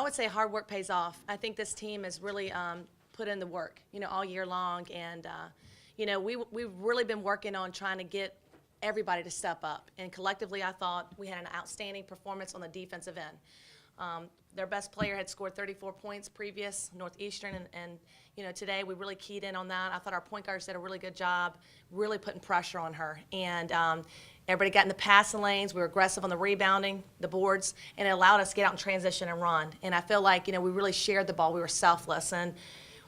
I would say hard work pays off. I think this team has really put in the work, all year long. And, we've really been working on trying to get everybody to step up. And collectively, I thought we had an outstanding performance on the defensive end. Their best player had scored 34 points previous, Northeastern, and today we really keyed in on that. I thought our point guards did a really good job really putting pressure on her. And everybody got in the passing lanes. We were aggressive on the rebounding, the boards, and it allowed us to get out in transition and run. And I feel like, we really shared the ball. We were selfless, and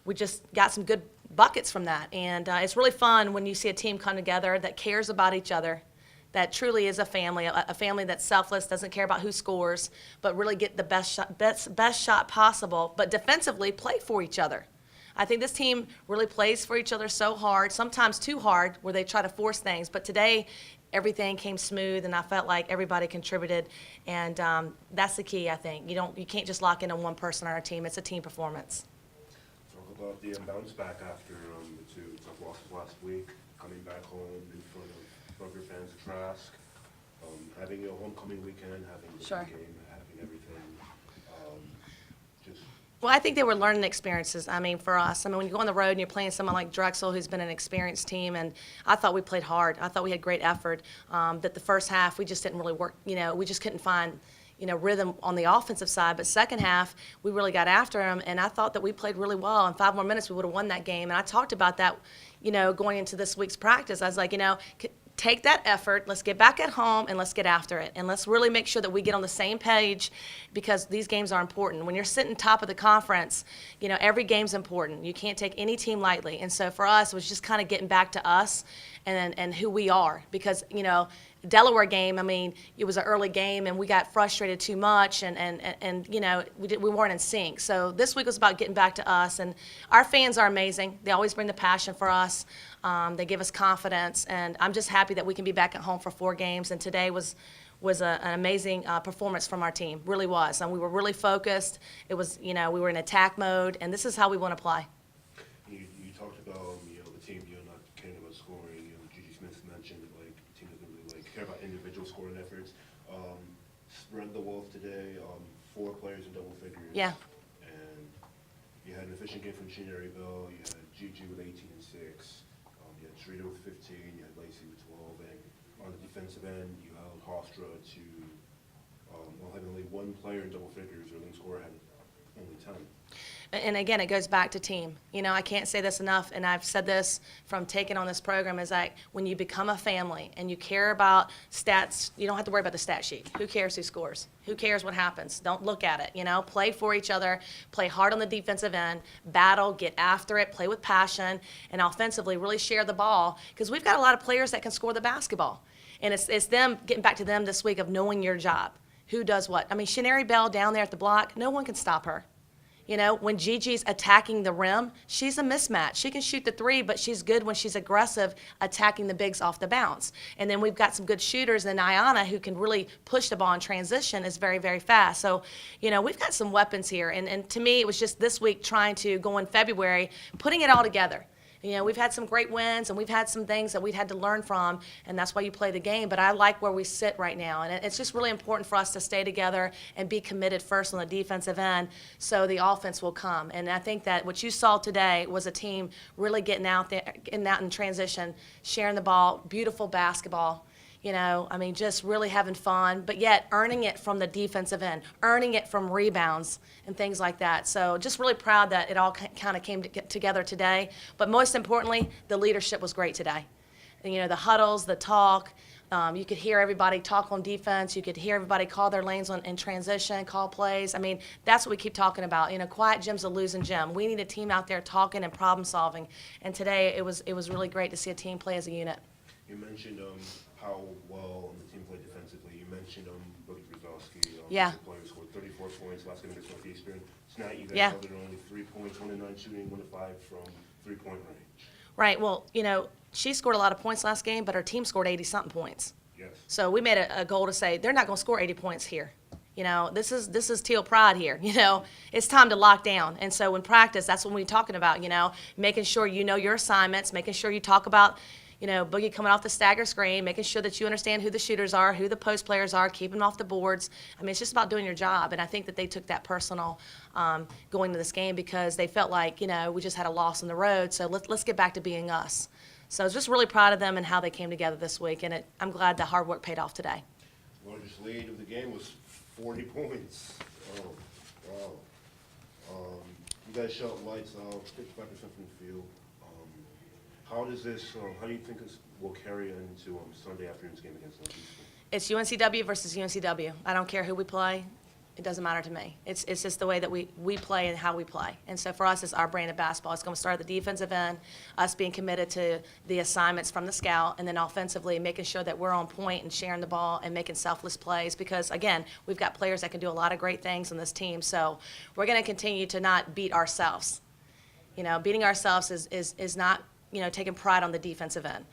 we just got some good buckets from that. And it's really fun when you see a team come together that cares about each other, that truly is a family that's selfless, doesn't care about who scores, but really get the best shot possible, but defensively play for each other. I think this team really plays for each other so hard, sometimes too hard, where they try to force things. But today, everything came smooth, and I felt like everybody contributed, and that's the key, I think. You can't just lock in on one person on our team. It's a team performance. Talk about the bounce back after the two tough losses last week, coming back home in front of your fans at Trask, having your homecoming weekend, having the Sure. game, having everything. Well, I think they were learning experiences, for us. When you go on the road and you're playing someone like Drexel, who's been an experienced team, and I thought we played hard. I thought we had great effort. That the first half, we just didn't really work. We just couldn't find, rhythm on the offensive side. But second half, we really got after them, and I thought that we played really well. In 5 more minutes, we would have won that game. And I talked about that, going into this week's practice. I was like, take that effort, let's get back at home, and let's get after it. And let's really make sure that we get on the same page, because these games are important. When you're sitting top of the conference, every game's important. You can't take any team lightly. And so for us, it was just kind of getting back to us and who we are. Because, Delaware game, it was an early game, and we got frustrated too much, and we weren't in sync. So this week was about getting back to us, and our fans are amazing. They always bring the passion for us. They give us confidence, and I'm just happy that we can be back at home for 4 games. And today was an amazing performance from our team, really was. And we were really focused. It was, we were in attack mode, and this is how we want to play. You talked about, the team, not caring about scoring. Gigi Smith mentioned that, the team doesn't really, care about individual scoring efforts. Spread the wealth today, 4 players in double figures. Yeah. And you had an efficient game from Bell. You had Gigi with 18 and 6. You had Shrita with 15. You had Lacey with 12. And on the defensive end, you held Hofstra to, having only 1 player in double figures. Your leading scorer had only 10. And again, it goes back to team. I can't say this enough, and I've said this from taking on this program, is like when you become a family and you care about stats, you don't have to worry about the stat sheet. Who cares who scores? Who cares what happens? Don't look at it, Play for each other, play hard on the defensive end, battle, get after it, play with passion, and offensively really share the ball, because we've got a lot of players that can score the basketball. And it's them, getting back to them this week, of knowing your job. Who does what? Bell down there at the block, no one can stop her. When Gigi's attacking the rim, she's a mismatch. She can shoot the 3, but she's good when she's aggressive attacking the bigs off the bounce. And then we've got some good shooters, and Ayana, who can really push the ball in transition, is very, very fast. So, we've got some weapons here. And to me, it was just this week trying to go in February, putting it all together. We've had some great wins, and we've had some things that we've had to learn from, and that's why you play the game. But I like where we sit right now, and it's just really important for us to stay together and be committed first on the defensive end, so the offense will come. And I think that what you saw today was a team really getting out there, getting out in transition, sharing the ball, beautiful basketball. Just really having fun, but yet earning it from the defensive end, earning it from rebounds and things like that. So just really proud that it all kind of came together today. But most importantly, the leadership was great today. And, the huddles, the talk, you could hear everybody talk on defense. You could hear everybody call their lanes in transition, call plays. That's what we keep talking about. Quiet gym's a losing gym. We need a team out there talking and problem solving. And today it was really great to see a team play as a unit. You mentioned how well the team played defensively. You mentioned Boogie Brzezowski. Yeah. The player scored 34 points last game against Northeastern. Tonight you guys Yeah. held it only 3 points, 1 of 9 shooting, 1 of 5 from 3-point range. Right. Well, she scored a lot of points last game, but her team scored 80-something points. Yes. So we made a goal to say they're not going to score 80 points here. This is Teal Pride here. It's time to lock down. And so in practice, that's what we're talking about. Making sure you know your assignments, making sure you talk about Boogie coming off the stagger screen, making sure that you understand who the shooters are, who the post players are, keeping them off the boards. I mean, it's just about doing your job, and I think that they took that personal going to this game because they felt like, we just had a loss on the road, so let's get back to being us. So I was just really proud of them and how they came together this week, and I'm glad the hard work paid off today. Largest lead of the game was 40 points. Oh, wow. You guys shot lights out, 55% from the field. How does this, how do you think this will carry into Sunday afternoon's game against Northeastern? It's UNCW versus UNCW. I don't care who we play. It doesn't matter to me. It's just the way that we play and how we play. And so for us, it's our brand of basketball. It's going to start at the defensive end, us being committed to the assignments from the scout, and then offensively making sure that we're on point and sharing the ball and making selfless plays because, again, we've got players that can do a lot of great things on this team. So we're going to continue to not beat ourselves. Beating ourselves is not, taking pride on the defensive end.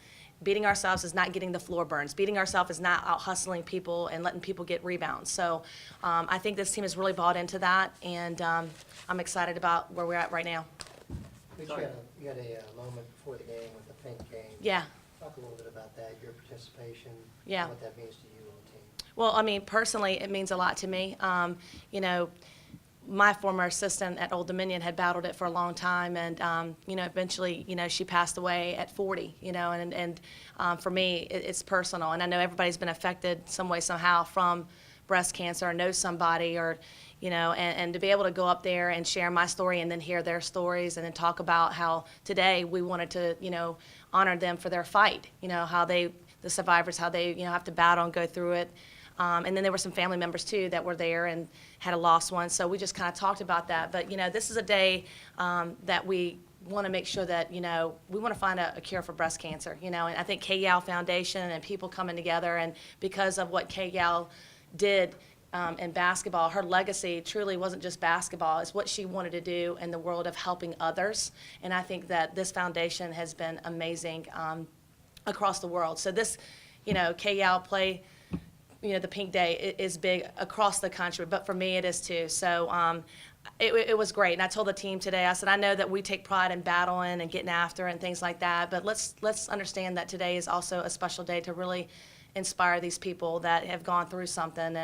Beating ourselves is not getting the floor burns. Beating ourselves is not out hustling people and letting people get rebounds. So I think this team has really bought into that, and I'm excited about where we're at right now. You had a moment before the game with the pink game. Yeah. Talk a little bit about that, your participation, Yeah. what that means to you and the team. Well, I mean, personally, it means a lot to me. My former assistant at Old Dominion had battled it for a long time, and eventually, she passed away at 40. And for me, it's personal, and I know everybody's been affected some way, somehow from breast cancer, or knows somebody, or and to be able to go up there and share my story, and then hear their stories, and then talk about how today we wanted to honor them for their fight. How the survivors, how they have to battle and go through it. And then there were some family members, too, that were there and had a lost one. So we just kind of talked about that. But, this is a day that we want to make sure that, we want to find a cure for breast cancer. And I think Kay Yow Foundation and people coming together, and because of what Kay Yow did in basketball, her legacy truly wasn't just basketball. It's what she wanted to do in the world of helping others. And I think that this foundation has been amazing across the world. So this, Kay Yow play, the Pink Day is big across the country, but for me it is too. So it was great. And I told the team today, I said, I know that we take pride in battling and getting after and things like that, but let's understand that today is also a special day to really inspire these people that have gone through something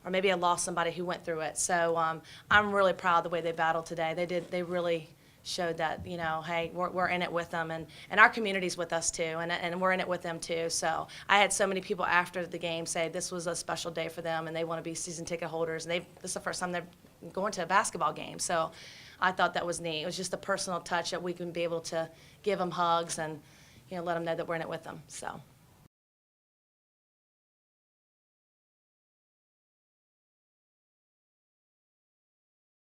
or maybe have lost somebody who went through it. So I'm really proud of the way they battled today. They really showed that, hey, we're in it with them, and our community's with us too, and we're in it with them too. So I had so many people after the game say this was a special day for them, and they want to be season ticket holders, and this is the first time they're going to a basketball game. So I thought that was neat. It was just a personal touch that we can be able to give them hugs and let them know that we're in it with them. So.